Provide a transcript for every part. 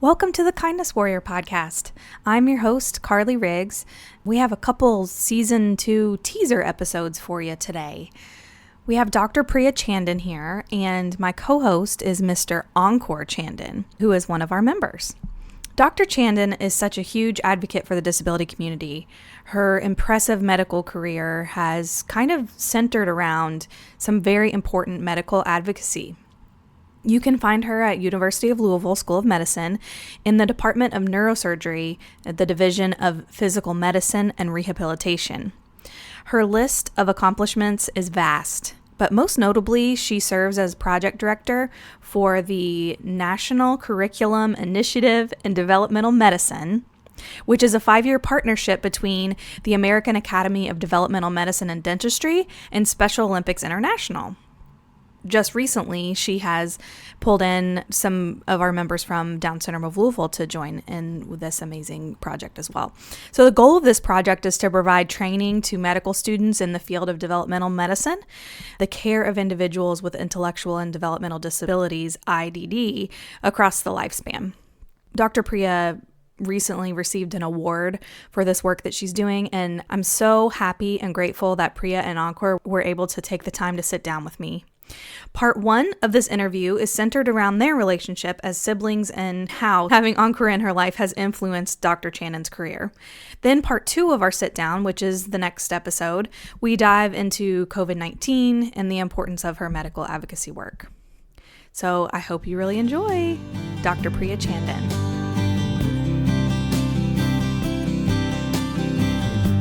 Welcome to the Kindness Warrior podcast. I'm your host, Carly Riggs. We have a couple season 2 teaser episodes for you today. We have Dr. Priya Chandan here, and my co-host is Mr. Ankur Chandan, who is one of our members. Dr. Chandan is such a huge advocate for the disability community. Her impressive medical career has kind of centered around some very important medical advocacy. You can find her at University of Louisville School of Medicine in the Department of Neurosurgery at the Division of Physical Medicine and Rehabilitation. Her list of accomplishments is vast, but most notably, she serves as project director for the National Curriculum Initiative in Developmental Medicine, which is a 5-year partnership between the American Academy of Developmental Medicine and Dentistry and Special Olympics International. Just recently, she has pulled in some of our members from Down Syndrome of Louisville to join in with this amazing project as well. So the goal of this project is to provide training to medical students in the field of developmental medicine, the care of individuals with intellectual and developmental disabilities, IDD, across the lifespan. Dr. Priya recently received an award for this work that she's doing, and I'm so happy and grateful that Priya and Ankur were able to take the time to sit down with me. Part 1 of this interview is centered around their relationship as siblings and how having Ankur in her life has influenced Dr. Chandan's career. Then part 2 of our sit down, which is the next episode, we dive into COVID-19 and the importance of her medical advocacy work. So I hope you really enjoy Dr. Priya Chandan.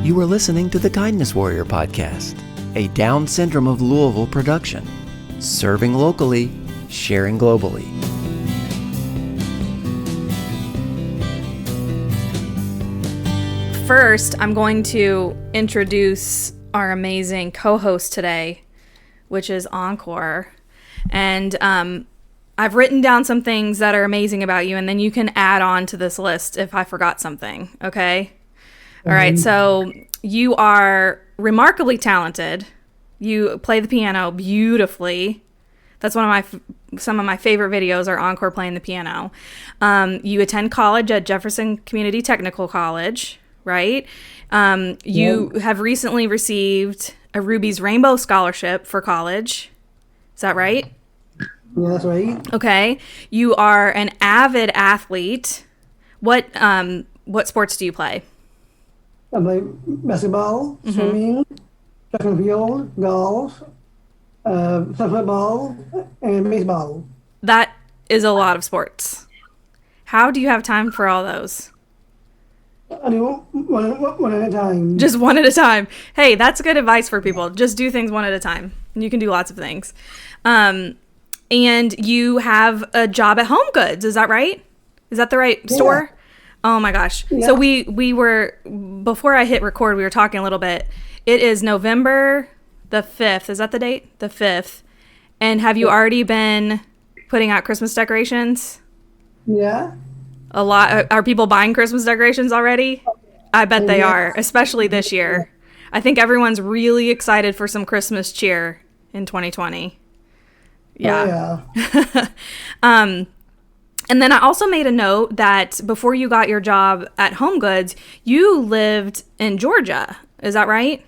You are listening to the Kindness Warrior podcast, a Down Syndrome of Louisville production. Serving locally, sharing globally. First, I'm going to introduce our amazing co-host today, which is Ankur. And I've written down some things that are amazing about you, and then you can add on to this list if I forgot something, okay? All right, so you are remarkably talented. You play the piano beautifully. That's some of my favorite videos are Ankur playing the piano. You attend college at Jefferson Community Technical College, right? You have recently received a Ruby's Rainbow Scholarship for college. Is that right? Yeah, that's right. Okay. You are an avid athlete. What sports do you play? I play basketball, swimming, track and field, golf, football, and baseball. That is a lot of sports. How do you have time for all those? I do one at a time. Just one at a time. Hey, that's good advice for people. Just do things one at a time. You can do lots of things. And you have a job at Home Goods. Is that right? Is that the right store? Oh my gosh. Yeah. So we were, before I hit record, we were talking a little bit. It is November the 5th. Is that the date? The 5th. And have you already been putting out Christmas decorations? Yeah. A lot. Are people buying Christmas decorations already? I bet they are, especially this year. I think everyone's really excited for some Christmas cheer in 2020. Yeah. Oh, yeah. And then I also made a note that before you got your job at Home Goods, you lived in Georgia. Is that right?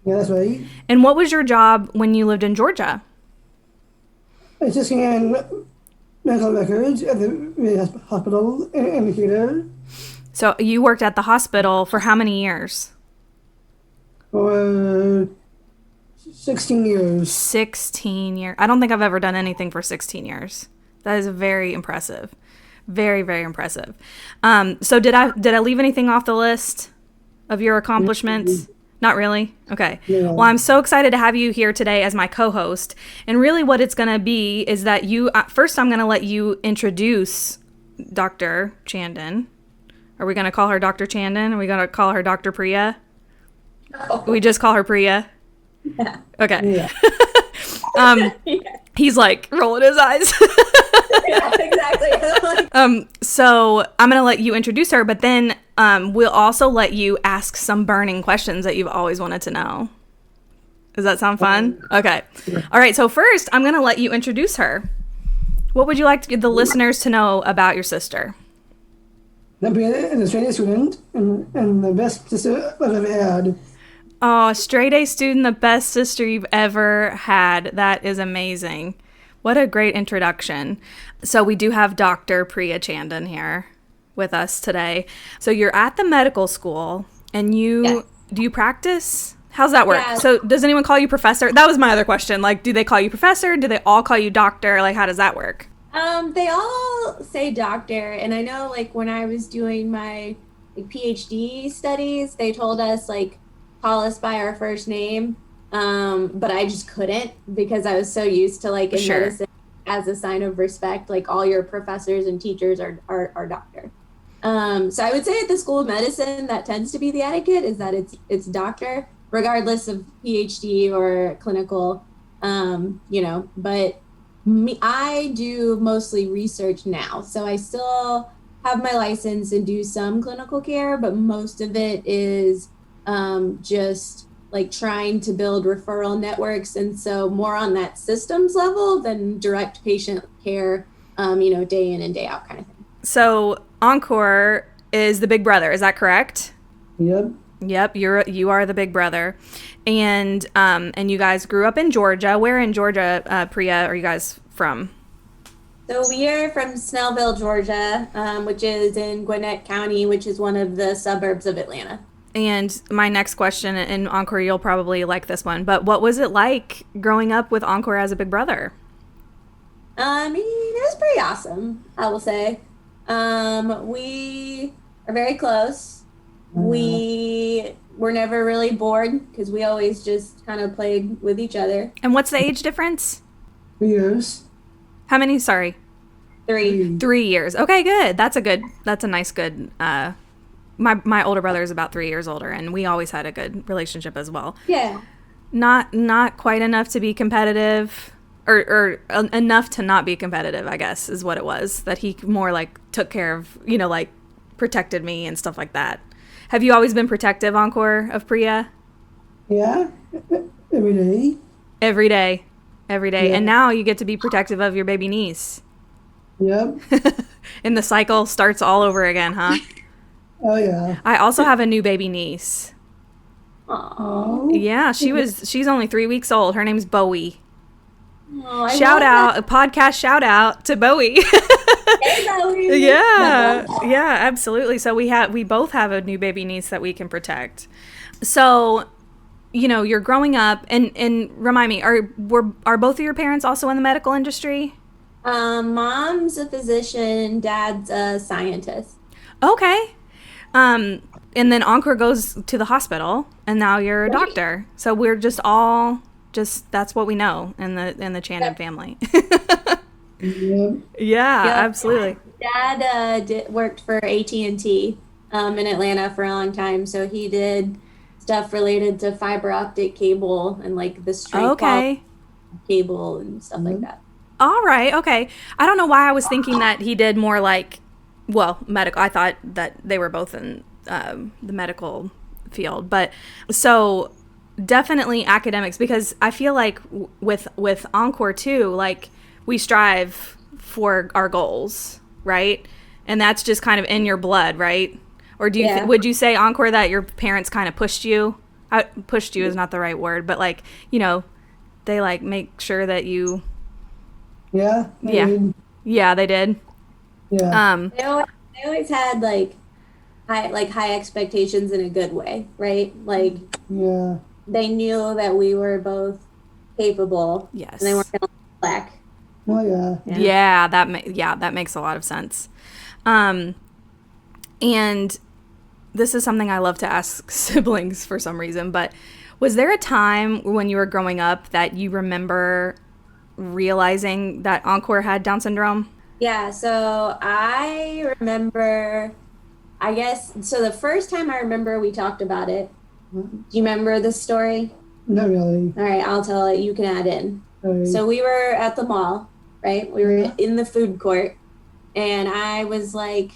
Yeah, that's right. And what was your job when you lived in Georgia? Assisting in medical records at the hospital in Decatur. So you worked at the hospital for how many years? For 16 years. 16 years. I don't think I've ever done anything for 16 years. That is very impressive. Very, very impressive. So did I leave anything off the list of your accomplishments? Not really? Okay. Yeah. Well, I'm so excited to have you here today as my co-host. And really what it's going to be is that you, first I'm going to let you introduce Dr. Chandan. Are we going to call her Dr. Chandan? Are we going to call her Dr. Priya? No. We just call her Priya? Yeah. Okay. Yeah. He's like rolling his eyes. Yeah, exactly. So I'm going to let you introduce her, but then we'll also let you ask some burning questions that you've always wanted to know. Does that sound fun? Okay. All right. So first, I'm going to let you introduce her. What would you like the listeners to know about your sister? being a straight A student and the best sister I've ever had. Oh, straight A student, the best sister you've ever had. That is amazing. What a great introduction. So we do have Dr. Priya Chandan here with us today. So you're at the medical school and Yes. do you practice? How's that work? Yeah. So does anyone call you professor? That was my other question. Like, do they call you professor? Do they all call you doctor? Like, how does that work? They all say doctor, and I know like when I was doing my PhD studies, they told us like call us by our first name. But I just couldn't because I was so used to like in Sure. medicine as a sign of respect, like all your professors and teachers are doctor. So I would say at the School of Medicine that tends to be the etiquette is that it's doctor, regardless of PhD or clinical, but I do mostly research now. So I still have my license and do some clinical care, but most of it is just like trying to build referral networks. And so more on that systems level than direct patient care, day in and day out kind of thing. So Ankur is the big brother. Is that correct? Yep. Yep, you are the big brother, and you guys grew up in Georgia. Where in Georgia, Priya, are you guys from? So we are from Snellville, Georgia, which is in Gwinnett County, which is one of the suburbs of Atlanta. And my next question, and Ankur, you'll probably like this one, but what was it like growing up with Ankur as a big brother? I mean, it was pretty awesome, I will say. We are very close. We were never really bored because we always just kind of played with each other. And what's the age difference? 3 years. How many? Sorry. 3. 3 years. Okay, good. That's a nice good. My older brother is about 3 years older, and we always had a good relationship as well. Yeah. Not quite enough to be competitive, or enough to not be competitive, I guess, is what it was. That he more like took care of, like protected me and stuff like that. Have you always been protective, Ankur, of Priya? Yeah. Every day. Every day. Yeah. And now you get to be protective of your baby niece. Yep. And the cycle starts all over again, huh? Oh yeah. I also have a new baby niece. Oh. Yeah, she's only 3 weeks old. Her name's Bowie. Oh, I Shout love out, that. a podcast shout out to Bowie. Hey, Zoe. Yeah, absolutely. So we both have a new baby niece that we can protect. So, you're growing up, and remind me, are both of your parents also in the medical industry? Mom's a physician, dad's a scientist. Okay. And then Ankur goes to the hospital, and now you're a Right. doctor. So we're just all that's what we know in the Chandan family. Yep. Yeah, Yep. absolutely. Dad worked for AT&T in Atlanta for a long time, so he did stuff related to fiber optic cable and like the straight Okay. cable and stuff like that. All right. Okay. I don't know why I was thinking that he did more like, medical. I thought that they were both in the medical field, but so definitely academics, because I feel like with Ankur too, like we strive for our goals, right? And that's just kind of in your blood, right? Or do you Yeah. would you say, Ankur, that your parents kind of pushed you? Pushed you is not the right word, but like, they like make sure that you. Yeah. I Yeah. mean, Yeah, they did. yeah. They always had like high expectations in a good way, right? Like Yeah. they knew that we were both capable. Yes. And they weren't gonna lack. Oh yeah. Yeah, that makes a lot of sense. And this is something I love to ask siblings for some reason, but was there a time when you were growing up that you remember realizing that Ankur had Down syndrome? Yeah, so I remember, I guess, so the first time I remember we talked about it, do you remember this story? Not really. All right, I'll tell it. You can add in. All right. So we were at the mall, right? We were in the food court, and I was like,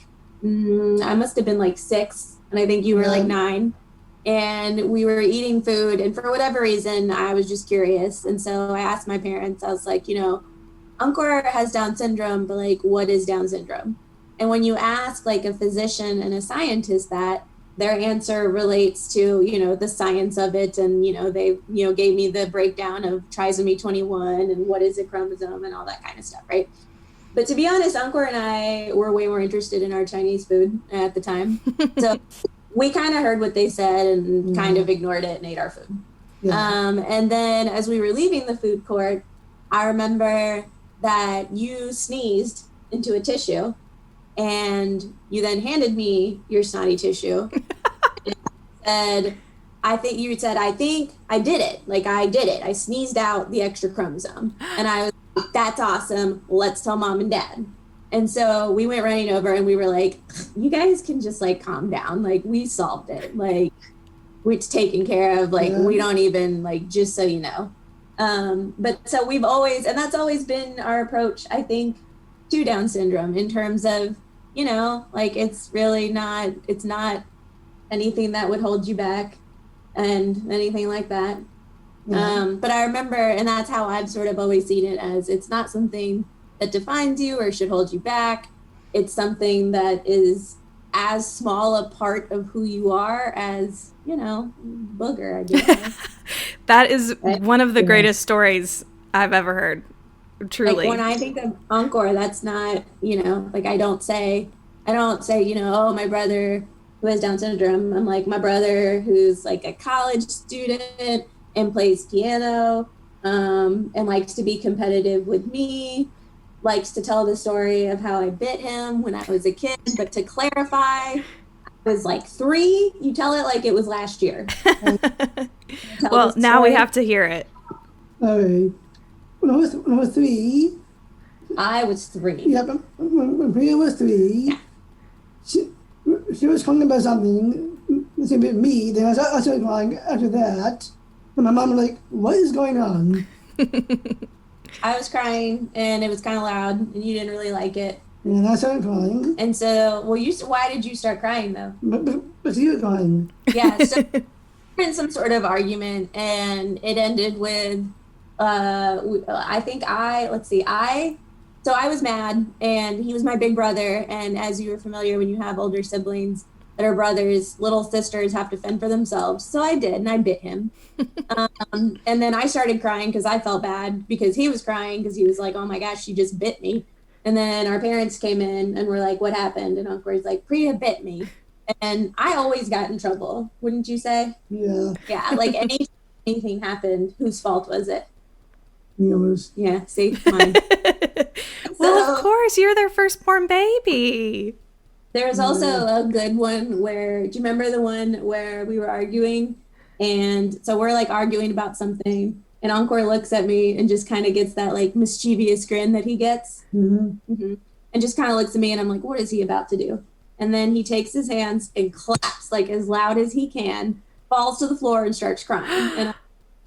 I must have been like 6, and I think you were like 9. And we were eating food, and for whatever reason, I was just curious. And so I asked my parents, I was like, Ankur has Down syndrome, but like, what is Down syndrome? And when you ask like a physician and a scientist that, their answer relates to, the science of it. And, they, gave me the breakdown of trisomy 21 and what is a chromosome and all that kind of stuff, right? But to be honest, Ankur and I were way more interested in our Chinese food at the time. So we kind of heard what they said and kind of ignored it and ate our food. Yeah. And then as we were leaving the food court, I remember that you sneezed into a tissue and you then handed me your snotty tissue and I think I did it. Like I did it. I sneezed out the extra chromosome and I was like, that's awesome. Let's tell mom and dad. And so we went running over and we were like, you guys can just like calm down. Like we solved it. Like it's taken care of. Like we don't even like, just so you know. But so we've always, and that's always been our approach, I think, to Down syndrome in terms of, like it's not anything that would hold you back and anything like that. But I remember, and that's how I've sort of always seen it as it's not something that defines you or should hold you back. It's something that is as small a part of who you are as, booger, I guess. That is one of the greatest stories I've ever heard. Truly. Like when I think of Ankur, that's not, like I don't say, oh, my brother who has Down syndrome. I'm like, my brother who's like a college student and plays piano and likes to be competitive with me, likes to tell the story of how I bit him when I was a kid. But to clarify, I was like 3. You tell it like it was last year. Well, now we have to hear it. All right. When I was 3. I was 3. Yeah, but when Priya was 3, she was crying about something. She bit me. Then I started crying after that. And my mom was like, "What is going on?" I was crying, and it was kind of loud, and you didn't really like it. And I started crying. And so, why did you start crying though? But you were crying. Yeah. So we're in some sort of argument, and it ended with. So I was mad and he was my big brother. And as you were familiar, when you have older siblings that are brothers, little sisters have to fend for themselves. So I did, and I bit him. And then I started crying because I felt bad because he was crying because he was like, oh my gosh, she just bit me. And then our parents came in and were like, what happened? And Uncle was like, Priya bit me. And I always got in trouble, wouldn't you say? Yeah. Yeah, like anything happened, whose fault was it? Yours. Yeah, see, mine. Well, of course, you're their firstborn baby. There was also a good one where, do you remember the one where we were arguing? And so we're like arguing about something, and Ankur looks at me and just kind of gets that like mischievous grin that he gets. And just kind of looks at me, and I'm like, what is he about to do? And then he takes his hands and claps like as loud as he can, falls to the floor and starts crying. And I'm like,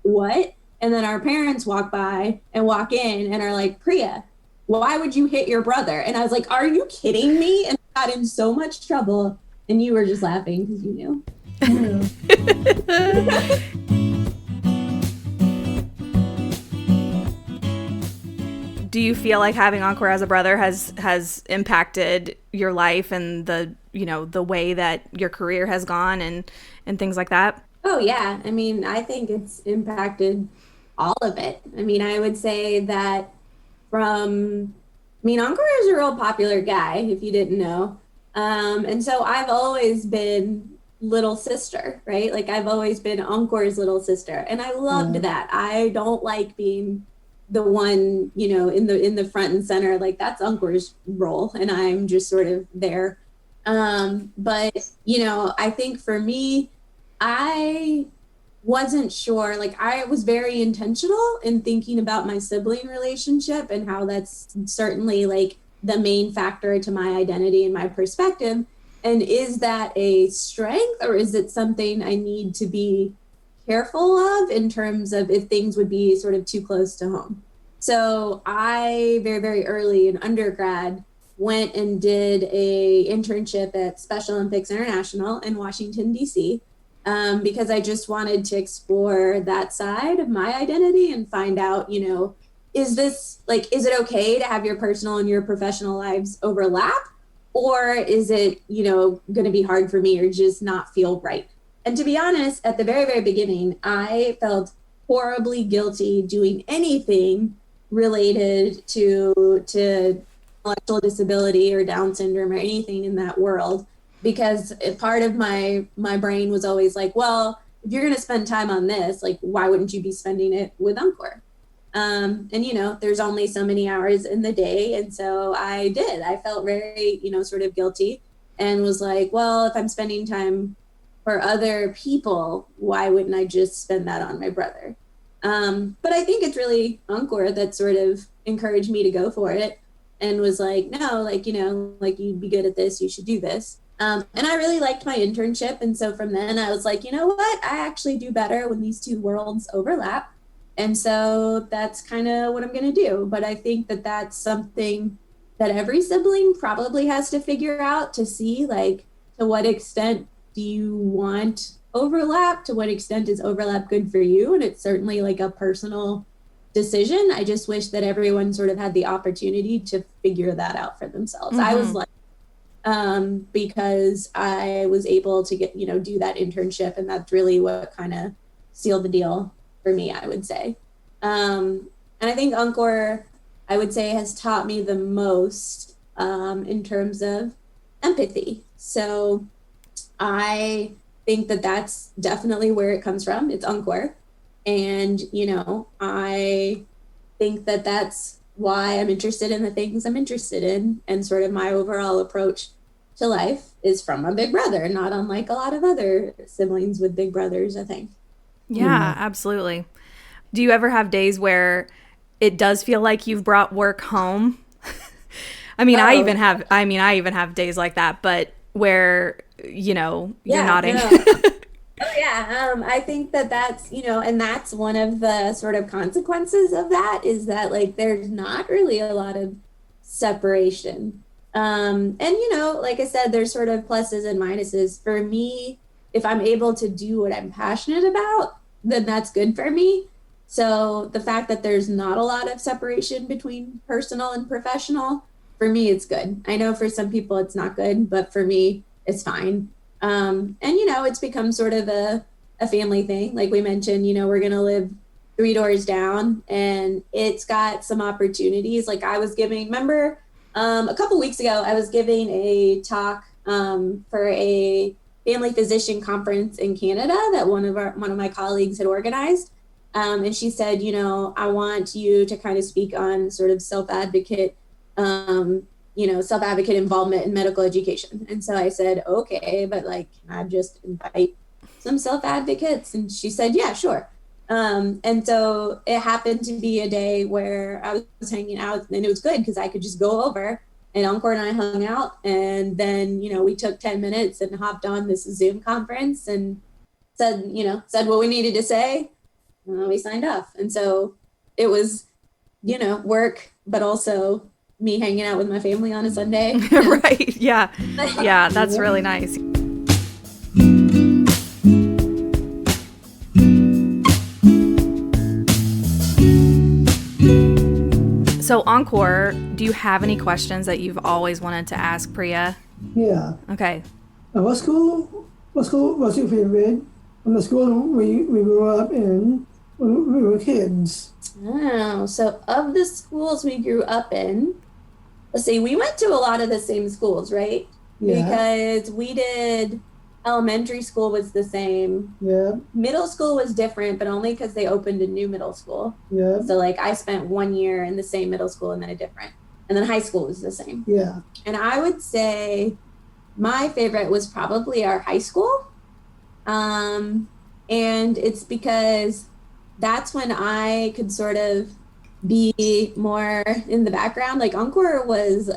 what? And then our parents walk by and walk in and are like, Priya, why would you hit your brother? And I was like, are you kidding me? And I got in so much trouble. And you were just laughing because you knew. Do you feel like having Ankur as a brother has impacted your life and the way that your career has gone and things like that? Oh, yeah. I mean, I think it's impacted all of it. I mean, I would say that Ankur is a real popular guy, if you didn't know. And so I've always been little sister, right? Like I've always been Ankur's little sister. And I loved that. I don't like being the one, in the front and center. Like that's Ankur's role. And I'm just sort of there. But, I think for me, I wasn't sure, like I was very intentional in thinking about my sibling relationship and how that's certainly like the main factor to my identity and my perspective. And is that a strength or is it something I need to be careful of in terms of if things would be sort of too close to home? So I very, very early in undergrad went and did a internship at Special Olympics International in Washington, D.C., because I just wanted to explore that side of my identity and find out, is it okay to have your personal and your professional lives overlap? Or is it, going to be hard for me or just not feel right? And to be honest, at the very, very beginning, I felt horribly guilty doing anything related to intellectual disability or Down syndrome or anything in that world, because part of my brain was always like, well, if you're going to spend time on this, like, why wouldn't you be spending it with Ankur? And, there's only so many hours in the day. And so I felt very, sort of guilty, and was like, well, if I'm spending time for other people, why wouldn't I just spend that on my brother? But I think it's really Ankur that sort of encouraged me to go for it, and was like, no, like, you'd be good at this, you should do this. And I really liked my internship. And so from then I was like, you know what, I actually do better when these two worlds overlap. And so that's kind of what I'm going to do. But I think that that's something that every sibling probably has to figure out, to see, like, to what extent do you want overlap? To what extent is overlap good for you? And it's certainly like a personal decision. I just wish that everyone sort of had the opportunity to figure that out for themselves. I was like, because I was able to get, do that internship. And that's really what kind of sealed the deal for me, I would say. And I think Ankur, I would say, has taught me the most in terms of empathy. So I think that that's definitely where it comes from. It's Ankur. And, I think that that's why I'm interested in the things I'm interested in. And sort of my overall approach to life is from my big brother, not unlike a lot of other siblings with big brothers, I think. Yeah, absolutely. Do you ever have days where it does feel like you've brought work home? I even have days like that, but where, you're nodding. Oh yeah. I think that that's, and that's one of the sort of consequences of that, is that, like, there's not really a lot of separation. And, like I said, there's sort of pluses and minuses. For me, if I'm able to do what I'm passionate about, then that's good for me. So the fact that there's not a lot of separation between personal and professional, for me, it's good. I know for some people it's not good, but for me, it's fine. And, it's become sort of a family thing. Like we mentioned, we're going to live 3 doors down, and it's got some opportunities. Like I was giving, remember, a couple weeks ago, I was giving a talk for a family physician conference in Canada that one of my colleagues had organized. And she said, I want you to kind of speak on sort of self-advocate involvement in medical education. And so I said, okay, but like, can I just invite some self-advocates? And she said, yeah, sure. And so it happened to be a day where I was hanging out, and it was good because I could just go over, and Ankur and I hung out. And then, we took 10 minutes and hopped on this Zoom conference and said what we needed to say. And we signed off. And so it was, work, but also me hanging out with my family on a Sunday. Right. Yeah. Yeah. That's really nice. So Ankur, do you have any questions that you've always wanted to ask Priya? Yeah. Okay. What school was your favorite from the school we grew up in when we were kids? Oh, so of the schools we grew up in, let's see, we went to a lot of the same schools, right? Yeah. Because we did, elementary school was the same. Yeah. Middle school was different, but only because they opened a new middle school. Yeah. So like I spent 1 year in the same middle school and then a different. And then high school was the same. Yeah. And I would say my favorite was probably our high school. And it's because that's when I could sort of be more in the background. Like Ankur was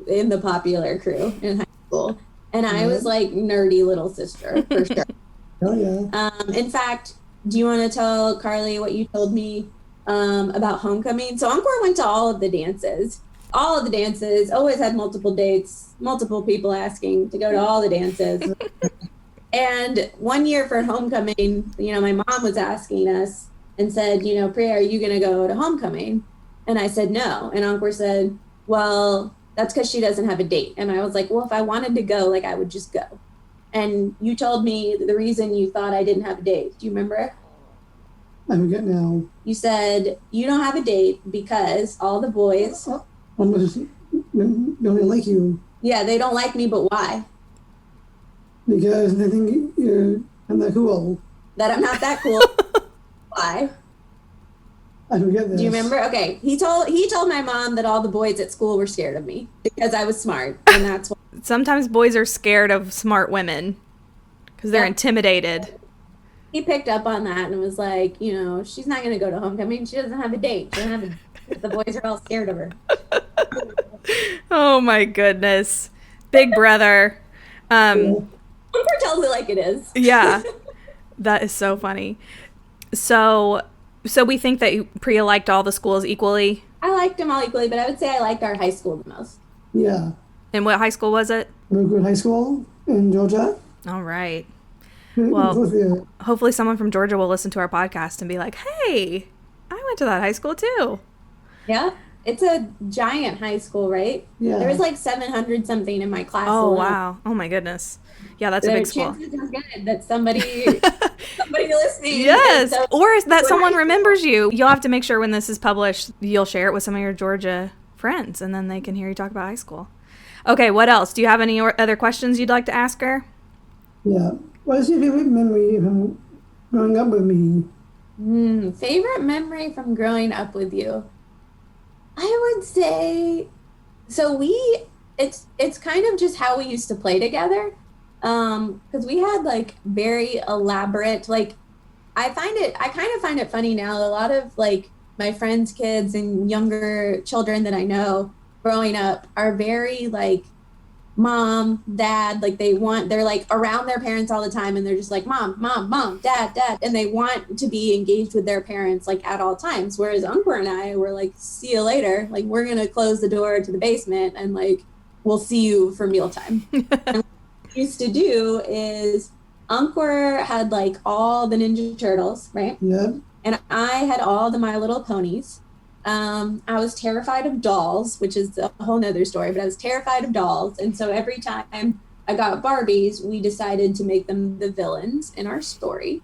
in the popular crew in high school, and I was like nerdy little sister for sure. Oh yeah. In fact, do you want to tell Carly what you told me about homecoming? So Ankur went to all of the dances, always had multiple dates, multiple people asking to go to all the dances. And 1 year for homecoming, my mom was asking us and said, Priya, are you going to go to homecoming? And I said, no. And Ankur said, well, that's because she doesn't have a date. And I was like, well, if I wanted to go, like, I would just go. And you told me the reason you thought I didn't have a date. Do you remember? I forget now. You said you don't have a date because all the boys almost don't like you. Yeah, they don't like me, but why? Because they think I'm not cool. That I'm not that cool. Why? I don't get this. Do you remember? Okay, he told my mom that all the boys at school were scared of me because I was smart, and that's why. Sometimes boys are scared of smart women because they're intimidated. He picked up on that and was like, she's not going to go to homecoming. She doesn't have a date. She doesn't have the boys are all scared of her. Oh my goodness. Big brother. Ankur tells it like it is. Yeah. That is so funny. So we think that Priya liked all the schools equally? I liked them all equally, but I would say I liked our high school the most. Yeah. And what high school was it? Louisville High School in Georgia. All right. Well, hopefully someone from Georgia will listen to our podcast and be like, hey, I went to that high school too. Yeah. It's a giant high school, right? Yeah. There was like 700 something in my class. Oh, alone. wow. Oh, my goodness. Yeah, that's a big school. Chances are good that somebody listening. Yes. Or that someone remembers you. You'll have to make sure when this is published, you'll share it with some of your Georgia friends, and then they can hear you talk about high school. Okay, what else? Do you have any other questions you'd like to ask her? Yeah. What is your favorite memory from growing up with me? Favorite memory from growing up with you? I would say, so it's kind of just how we used to play together. Because we had like very elaborate, like, I kind of find it funny now. A lot of like my friends' kids and younger children that I know growing up are very like mom, dad, like they're like around their parents all the time, and they're just like mom, dad, and they want to be engaged with their parents like at all times. Whereas Ankur and I were like, see you later, like we're gonna close the door to the basement and like we'll see you for mealtime. And what we used to do is Ankur had like all the Ninja Turtles, right? Yeah. And I had all the My Little Ponies. I was terrified of dolls, which is a whole nother story, but I was terrified of dolls. And so every time I got Barbies, we decided to make them the villains in our story.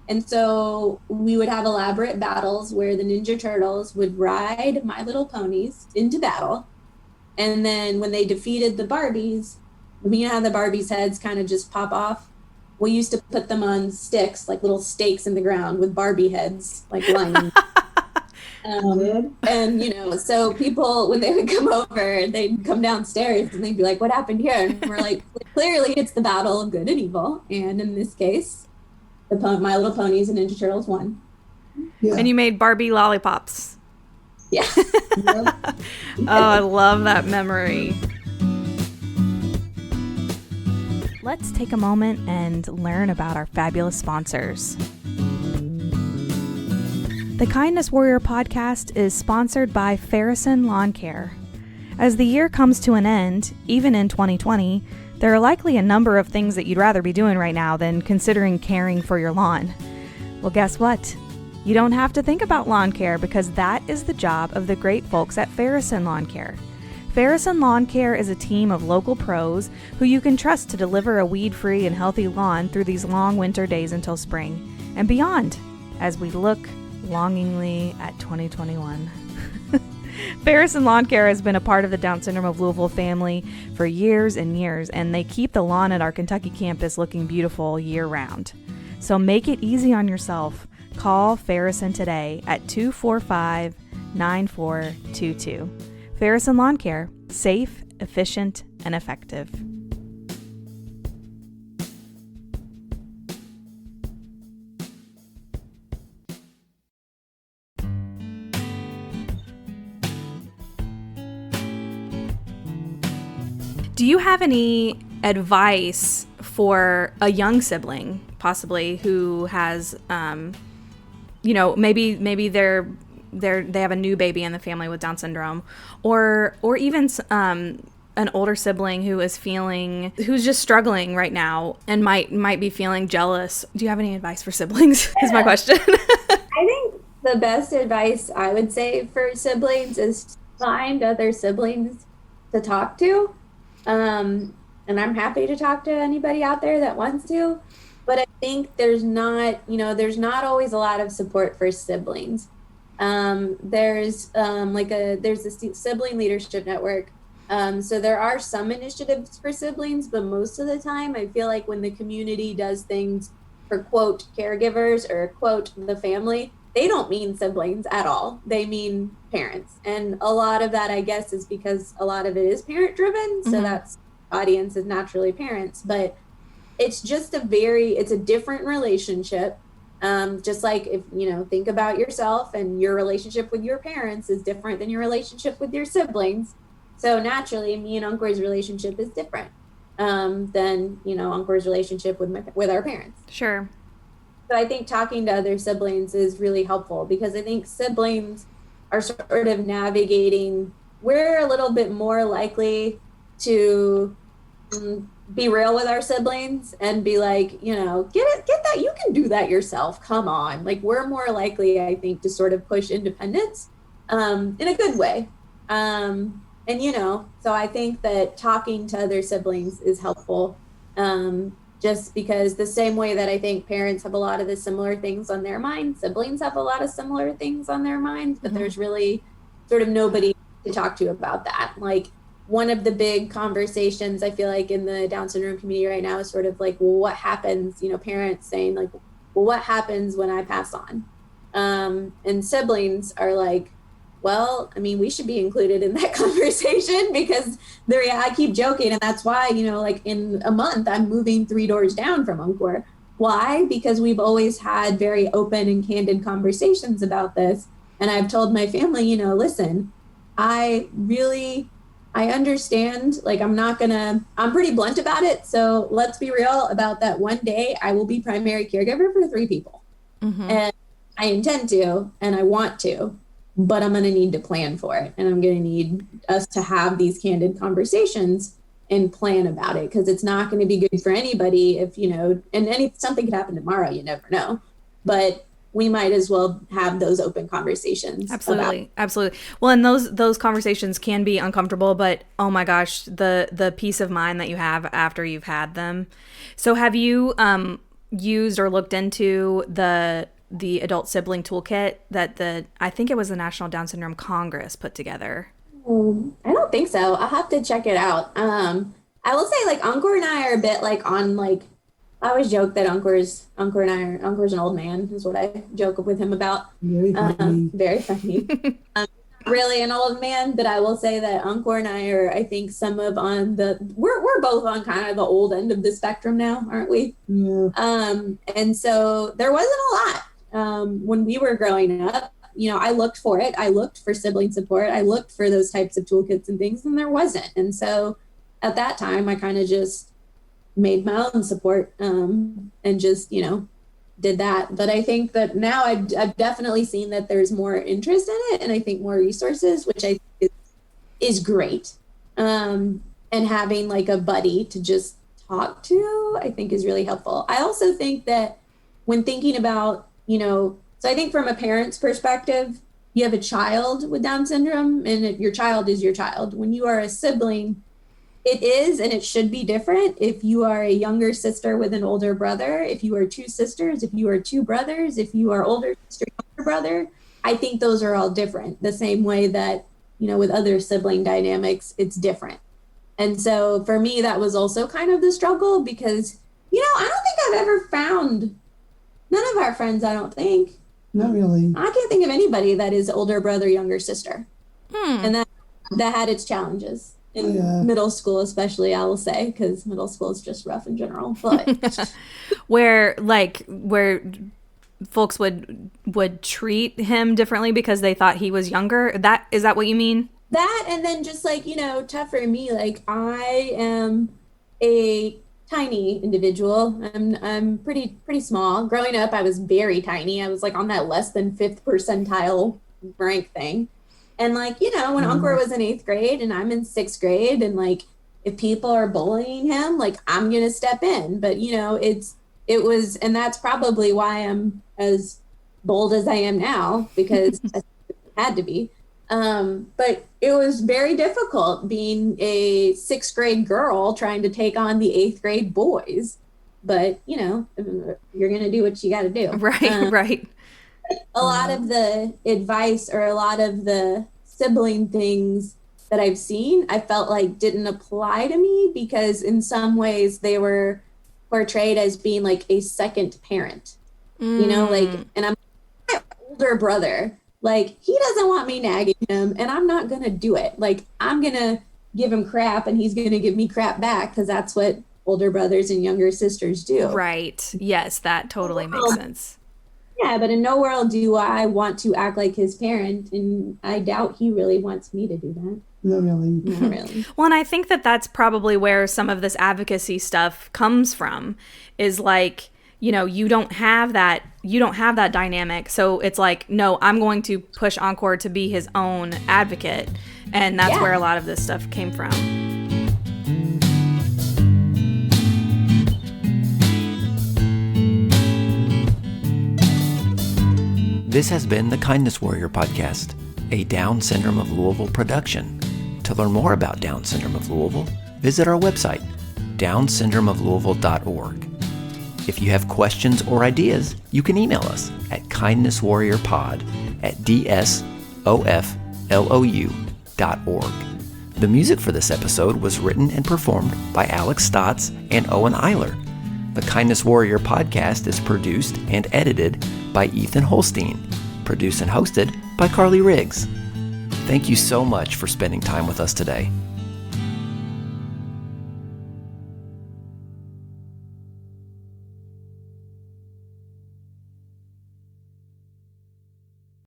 And so we would have elaborate battles where the Ninja Turtles would ride My Little Ponies into battle. And then when they defeated the Barbies, you know how the Barbies' heads kind of just pop off? We used to put them on sticks, like little stakes in the ground with Barbie heads, like lining. And, so people, when they would come over, they'd come downstairs and they'd be like, what happened here? And we're like, clearly it's the battle of good and evil. And in this case, My Little Ponies and Ninja Turtles won. Yeah. And you made Barbie lollipops. Yeah. Yeah. Oh, I love that memory. Let's take a moment and learn about our fabulous sponsors. The Kindness Warrior podcast is sponsored by Farrison Lawn Care. As the year comes to an end, even in 2020, there are likely a number of things that you'd rather be doing right now than considering caring for your lawn. Well, guess what? You don't have to think about lawn care because that is the job of the great folks at Farrison Lawn Care. Farrison Lawn Care is a team of local pros who you can trust to deliver a weed-free and healthy lawn through these long winter days until spring and beyond as we look longingly at 2021. Farrison Lawn Care has been a part of the Down Syndrome of Louisville family for years and years, and they keep the lawn at our Kentucky campus looking beautiful year-round. So make it easy on yourself. Call Farrison today at 245-9422. Farrison Lawn Care, safe, efficient, and effective. Do you have any advice for a young sibling, possibly, who has, maybe they have a new baby in the family with Down syndrome, or even an older sibling who's just struggling right now and might be feeling jealous? Do you have any advice for siblings? Is my question. I think the best advice I would say for siblings is find other siblings to talk to. And I'm happy to talk to anybody out there that wants to. But I think there's not always a lot of support for siblings. There's a sibling leadership network. So there are some initiatives for siblings, but most of the time I feel like when the community does things for quote caregivers or quote the family, they don't mean siblings at all. They mean parents. And a lot of that, I guess, is because a lot of it is parent driven. So that's audience is naturally parents, but it's just it's a different relationship. Just like if, think about yourself, and your relationship with your parents is different than your relationship with your siblings. So naturally, me and Ankur's relationship is different than, Ankur's relationship with our parents. Sure. So I think talking to other siblings is really helpful, because I think siblings are sort of navigating, we're a little bit more likely to be real with our siblings and be like, get that, you can do that yourself, come on. Like, we're more likely, I think, to sort of push independence in a good way. So I think that talking to other siblings is helpful, just because the same way that I think parents have a lot of the similar things on their mind, siblings have a lot of similar things on their minds, but there's really sort of nobody to talk to about that. Like, one of the big conversations I feel like in the Down syndrome community right now is sort of like, well, what happens, parents saying like, well, what happens when I pass on? And siblings are like, well, I mean, we should be included in that conversation, because I keep joking. And that's why, like in a month, I'm moving 3 doors down from Ankur. Why? Because we've always had very open and candid conversations about this. And I've told my family, listen, I understand, like, I'm pretty blunt about it. So let's be real about that. One day I will be primary caregiver for 3 people. And I intend to, and I want to, but I'm going to need to plan for it. And I'm going to need us to have these candid conversations and plan about it, because it's not going to be good for anybody if, something could happen tomorrow. You never know. But we might as well have those open conversations. Absolutely. Well, and those conversations can be uncomfortable, but oh my gosh, the peace of mind that you have after you've had them. So have you used or looked into the adult sibling toolkit that I think it was the National Down Syndrome Congress put together? I don't think so. I'll have to check it out. I will say, like, Ankur and I are a bit like on, like, I always joke that Ankur's an old man, is what I joke with him about. Very funny. Very funny. Really an old man, but I will say that Ankur and I are, I think, we're both on kind of the old end of the spectrum now, aren't we? Yeah. And so there wasn't a lot when we were growing up. I looked for it. I looked for sibling support. I looked for those types of toolkits and things, and there wasn't. And so at that time, I kind of just made my own support and just, did that. But I think that now I've definitely seen that there's more interest in it, and I think more resources, which I think is great. And having like a buddy to just talk to, I think is really helpful. I also think that when thinking about, so I think from a parent's perspective, you have a child with Down syndrome, and your child is your child. When you are a sibling, it is, and it should be different. If you are a younger sister with an older brother, if you are 2 sisters, if you are 2 brothers, if you are older sister, younger brother, I think those are all different. The same way that, with other sibling dynamics, it's different. And so for me, that was also kind of the struggle, because, I don't think I've ever found, none of our friends, I don't think. Not really. I can't think of anybody that is older brother, younger sister. And that had its challenges. In middle school, especially, I will say, because middle school is just rough in general. But where folks would treat him differently because they thought he was younger. Is that what you mean? That, and then just like, tough for me. Like, I am a tiny individual. I'm pretty small. Growing up, I was very tiny. I was like on that less than 5th percentile rank thing. And like, when Ankur was in 8th grade and I'm in 6th grade, and like, if people are bullying him, like, I'm going to step in. But, it was, and that's probably why I'm as bold as I am now, because I had to be. But it was very difficult being a 6th grade girl trying to take on the 8th grade boys. But, you know, you're going to do what you got to do. Right, right. A lot of the advice or a lot of the sibling things that I've seen, I felt like didn't apply to me because in some ways they were portrayed as being like a second parent, you know, like, and I'm my older brother. Like, he doesn't want me nagging him, and I'm not going to do it. Like, I'm going to give him crap, and he's going to give me crap back because that's what older brothers and younger sisters do. Right. Yes, that totally makes sense. Yeah, but in no world do I want to act like his parent, and I doubt he really wants me to do that. No, really. Not really. Well, and I think that that's probably where some of this advocacy stuff comes from, is like, you know, you don't have that dynamic. So it's like, no, I'm going to push Ankur to be his own advocate. And that's where a lot of this stuff came from. This has been the Kindness Warrior Podcast, a Down Syndrome of Louisville production. To learn more about Down Syndrome of Louisville, visit our website, downsyndromeoflouisville.org. If you have questions or ideas, you can email us at kindnesswarriorpod@dsoflou.org. The music for this episode was written and performed by Alex Stotts and Owen Eiler. The Kindness Warrior Podcast is produced and edited by Ethan Holstein, produced and hosted by Carly Riggs. Thank you so much for spending time with us today.